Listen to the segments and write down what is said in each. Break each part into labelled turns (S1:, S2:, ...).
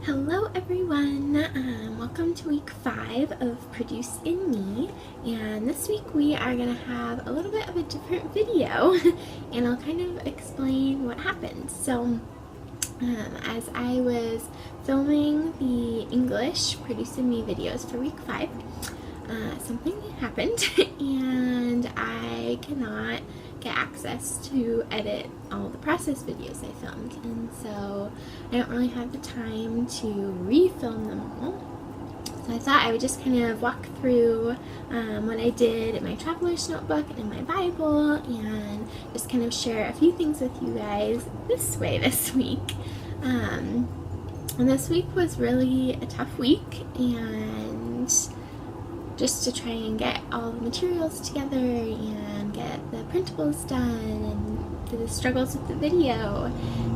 S1: Hello everyone, welcome to week 5 of Produce in Me, and this week we are going to have a little bit of a different video and I'll kind of explain what happened. So as I was filming the English Produce in Me videos for week 5, something happened and I cannot get access to edit all the process videos I filmed, and so I don't really have the time to refilm them all. So I thought I would just kind of walk through what I did in my traveler's notebook and in my Bible, and just kind of share a few things with you guys this week. And this week was really a tough week, and just to try and get all the materials together and get the printables done and the struggles with the video.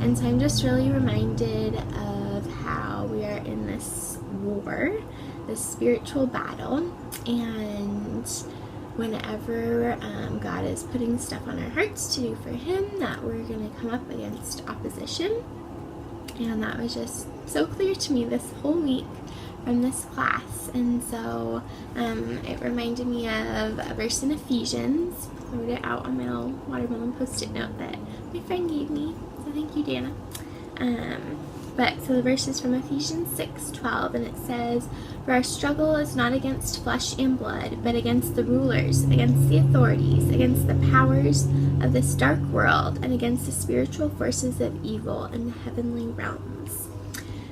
S1: And so I'm just really reminded of how we are in this war, this spiritual battle, and whenever God is putting stuff on our hearts to do for Him, that we're going to come up against opposition. And that was just so clear to me this whole week from this class. And so it reminded me of a verse in Ephesians. I wrote it out on my little watermelon post-it note that my friend gave me, so thank you, Dana. So the verse is from Ephesians 6:12, and it says, "For our struggle is not against flesh and blood, but against the rulers, against the authorities, against the powers of this dark world, and against the spiritual forces of evil in the heavenly realms."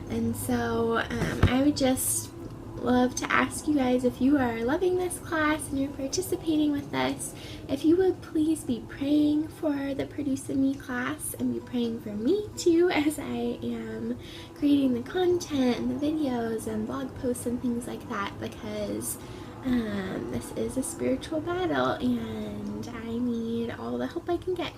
S1: And so I would just love to ask you guys, if you are loving this class and you're participating with us, if you would please be praying for the Produce in Me class and be praying for me too as I am creating the content and the videos and blog posts and things like that, because this is a spiritual battle and I need all the help I can get.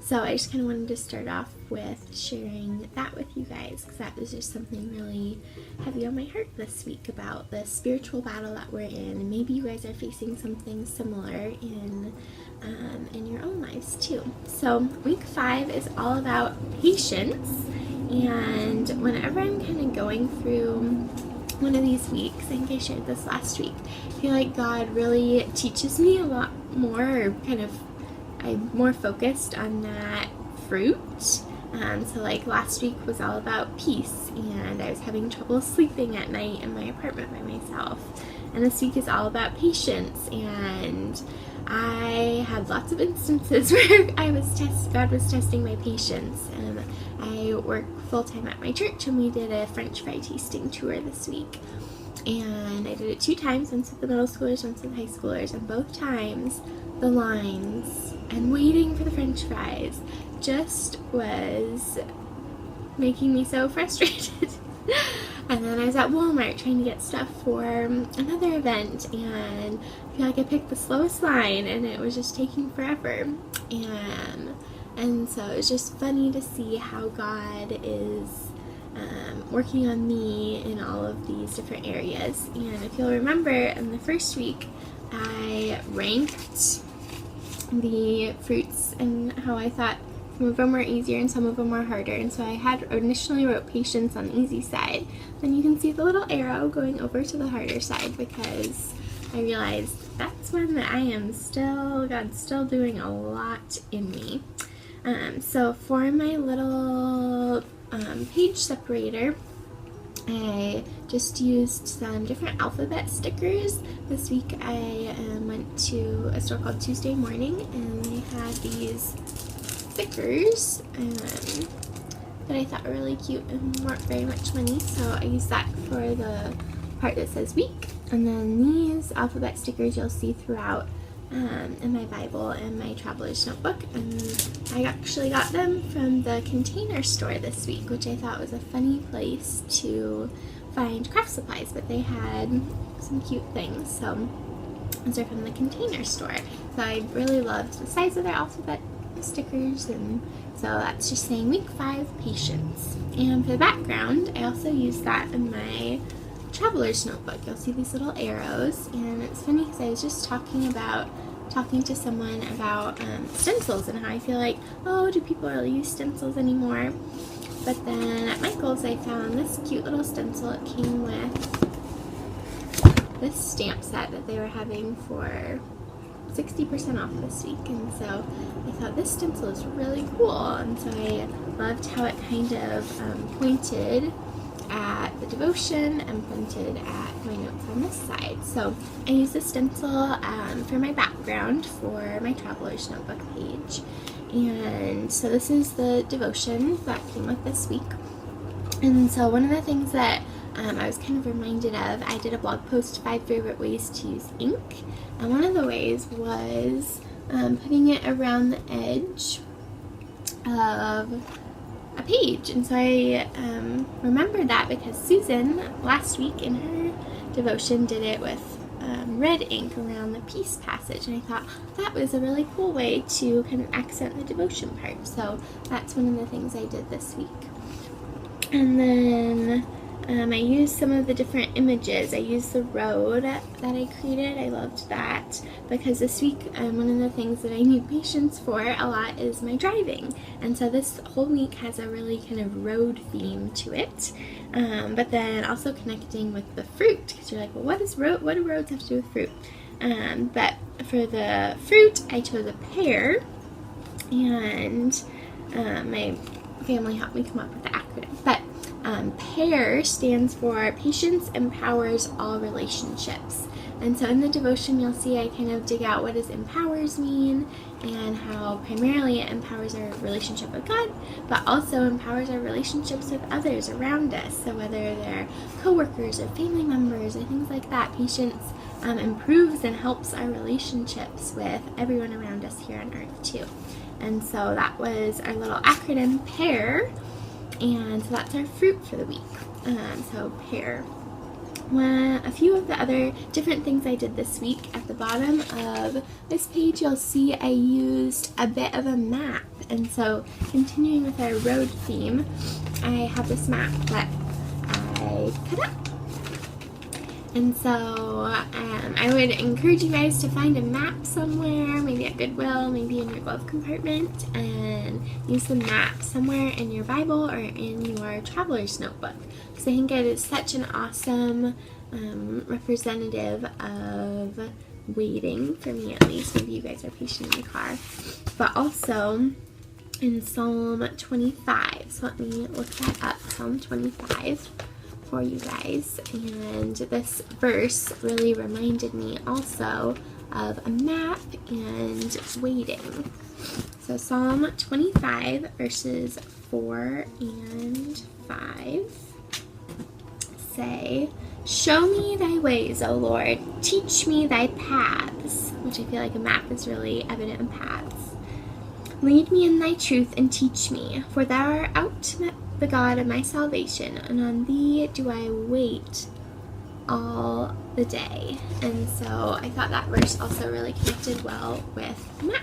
S1: So I just kind of wanted to start off with sharing that with you guys, because that was just something really heavy on my heart this week about the spiritual battle that we're in, and maybe you guys are facing something similar in your own lives too. So week 5 is all about patience, and whenever I'm kind of going through one of these weeks, I think I shared this last week, I feel like God really teaches me a lot more, or I'm more focused on that fruit. So like last week was all about peace, and I was having trouble sleeping at night in my apartment by myself. And this week is all about patience, and I had lots of instances where God was testing my patience. I work full-time at my church, and we did a French fry tasting tour this week. And I did it 2 times, once with the middle schoolers, once with the high schoolers, and both times the lines and waiting for the French fries just was making me so frustrated. And then I was at Walmart trying to get stuff for another event, and I feel like I picked the slowest line and it was just taking forever. And so it was just funny to see how God is working on me in all of these different areas. And if you'll remember, in the first week I ranked the fruits and how I thought some of them were easier and some of them were harder. And so I had initially wrote patience on the easy side. Then you can see the little arrow going over to the harder side, because I realized that's one that God's still doing a lot in me. So for my little page separator, I just used some different alphabet stickers. This week I went to a store called Tuesday Morning, and they had these stickers that I thought were really cute and weren't very much money, so I used that for the part that says week. And then these alphabet stickers you'll see throughout in my Bible and my traveler's notebook, and I actually got them from the Container Store this week, which I thought was a funny place to find craft supplies, but they had some cute things. So these are from the Container Store. So I really loved the size of their alphabet stickers, and so that's just saying week 5 patience. And for the background, I also used that in my traveler's notebook. You'll see these little arrows, and it's funny because I was just talking to someone about stencils and how I feel like, oh, do people really use stencils anymore? But then at Michael's I found this cute little stencil. It came with this stamp set that they were having for 60% off this week, and so I thought this stencil is really cool, and so I loved how it kind of pointed at the devotion and pointed at my notes on this side. So I used this stencil for my background for my Traveler's Notebook page, and so this is the devotion that came with this week. And so one of the things that I was kind of reminded of, I did a blog post, 5 favorite ways to use ink, and one of the ways was putting it around the edge of a page. And so I remembered that because Susan last week in her devotion did it with red ink around the peace passage, and I thought that was a really cool way to kind of accent the devotion part. So that's one of the things I did this week. And then I used some of the different images. I used the road that I created. I loved that because this week one of the things that I need patience for a lot is my driving. And so this whole week has a really kind of road theme to it. But then also connecting with the fruit, because you're like, well, what do roads have to do with fruit? But for the fruit, I chose a pear, and my family helped me come up with the acronym. But PAIR stands for Patience Empowers All Relationships. And so in the devotion you'll see I kind of dig out what does empowers mean and how primarily it empowers our relationship with God, but also empowers our relationships with others around us. So whether they're coworkers or family members or things like that, patience improves and helps our relationships with everyone around us here on earth too. And so that was our little acronym PAIR. And so that's our fruit for the week. So pear. A few of the other different things I did this week, at the bottom of this page you'll see I used a bit of a map. And so continuing with our road theme, I have this map that I cut up. And so I would encourage you guys to find a map somewhere, maybe at Goodwill, maybe in your glove compartment, and use the map somewhere in your Bible or in your Traveler's Notebook. Because I think it is such an awesome representative of waiting, for me at least. Maybe you guys are patient in the car. But also in Psalm 25. So let me look that up, Psalm 25. For you guys, and this verse really reminded me also of a map and waiting. So Psalm 25 verses 4 and 5 say, "Show me thy ways, O Lord, teach me thy paths," which I feel like a map is really evident in paths. "Lead me in thy truth and teach me, for thou art the God of my salvation, and on thee do I wait all the day." And so I thought that verse also really connected well with the map.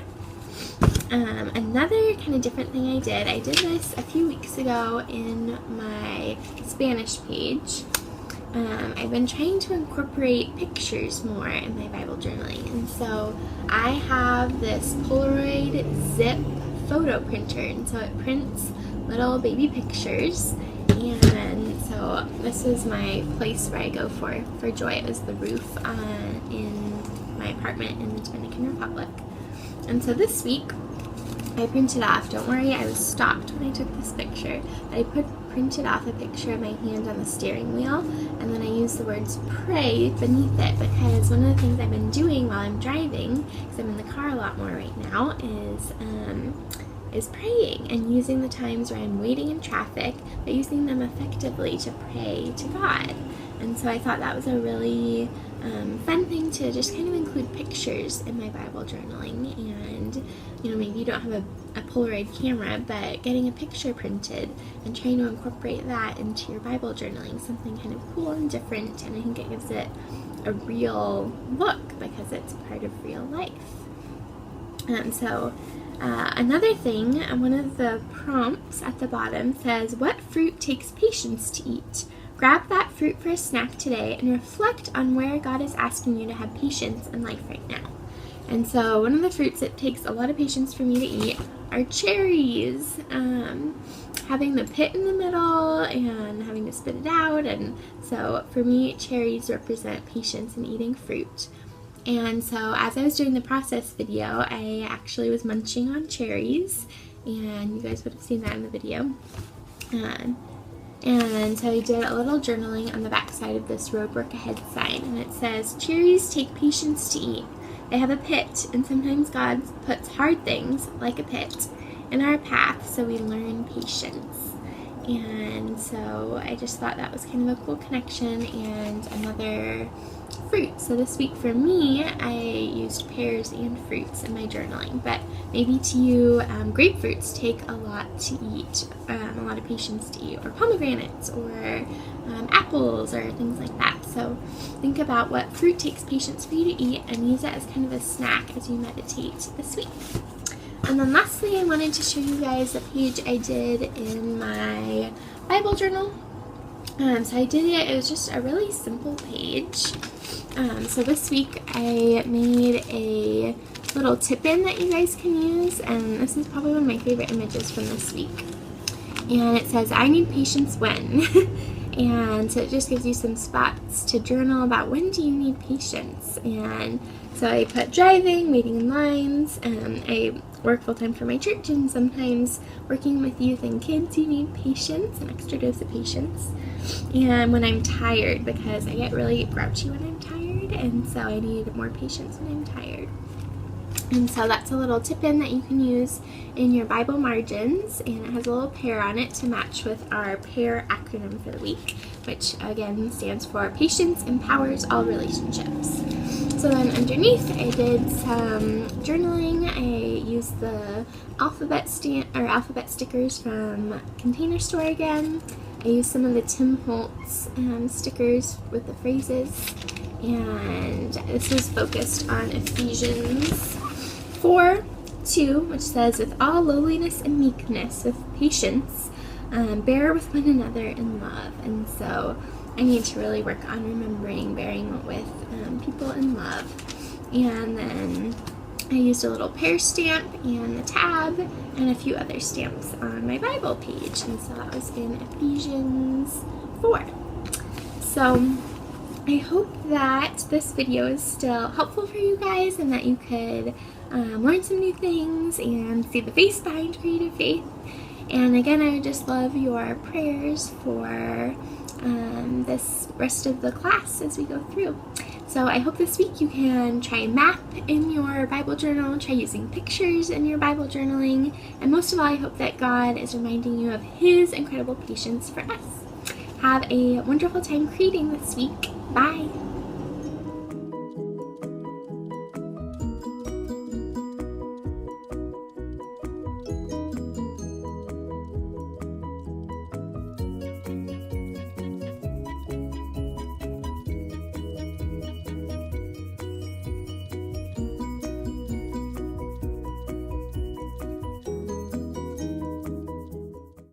S1: Another kind of different thing I did this a few weeks ago in my Spanish page. I've been trying to incorporate pictures more in my Bible journaling, and so I have this Polaroid zip photo printer, and so it prints little baby pictures. And so this is my place where I go for joy. It was the roof in my apartment in the Dominican Republic. And so this week I printed off, don't worry, I was stopped when I took this picture, I printed off a picture of my hand on the steering wheel, and then I used the words pray beneath it, because one of the things I've been doing while I'm driving, because I'm in the car a lot more right now, is praying and using the times where I'm waiting in traffic, but using them effectively to pray to God. And so I thought that was a really fun thing to just kind of include pictures in my Bible journaling. And maybe you don't have a Polaroid camera, but getting a picture printed and trying to incorporate that into your Bible journaling, something kind of cool and different, and I think it gives it a real look because it's part of real life. Another thing, one of the prompts at the bottom says, "What fruit takes patience to eat? Grab that fruit for a snack today and reflect on where God is asking you to have patience in life right now." And so one of the fruits that takes a lot of patience for me to eat are cherries. Having the pit in the middle and having to spit it out, and so for me, cherries represent patience in eating fruit. And so as I was doing the process video, I actually was munching on cherries, and you guys would have seen that in the video. And so I did a little journaling on the back side of this Road Work Ahead sign, and it says, cherries take patience to eat. They have a pit, and sometimes God puts hard things, like a pit, in our path so we learn patience. And so I just thought that was kind of a cool connection and another fruit. So this week for me, I used pears and fruits in my journaling, but maybe to you, grapefruits take a lot to eat, a lot of patience to eat, or pomegranates, or apples, or things like that. So think about what fruit takes patience for you to eat and use it as kind of a snack as you meditate this week. And then lastly, I wanted to show you guys a page I did in my Bible journal. So I did it was just a really simple page. So this week I made a little tip-in that you guys can use, and this is probably one of my favorite images from this week. And it says, I need patience when. And so it just gives you some spots to journal about when do you need patience. And so I put driving, waiting in lines, I work full-time for my church, and sometimes working with youth and kids you need patience, an extra dose of patience. And when I'm tired, because I get really grouchy when I'm tired, and so I need more patience when I'm tired. And so that's a little tip-in that you can use in your Bible margins, and it has a little pear on it to match with our PAIR acronym for the week, which again stands for Patience Empowers All Relationships. So then underneath I did some journaling. I used the alphabet stickers from Container Store again. I used some of the Tim Holtz stickers with the phrases, and this was focused on Ephesians 4:2, which says, with all lowliness and meekness, with patience, bear with one another in love. And so I need to really work on remembering bearing with people in love. And then I used a little pear stamp and a tab and a few other stamps on my Bible page, and so that was in Ephesians 4. So I hope that this video is still helpful for you guys, and that you could learn some new things and see the face behind Creative Faith. And again, I would just love your prayers for this rest of the class as we go through. So I hope this week you can try map in your Bible journal, try using pictures in your Bible journaling, and most of all, I hope that God is reminding you of His incredible patience for us. Have a wonderful time creating this week. Bye!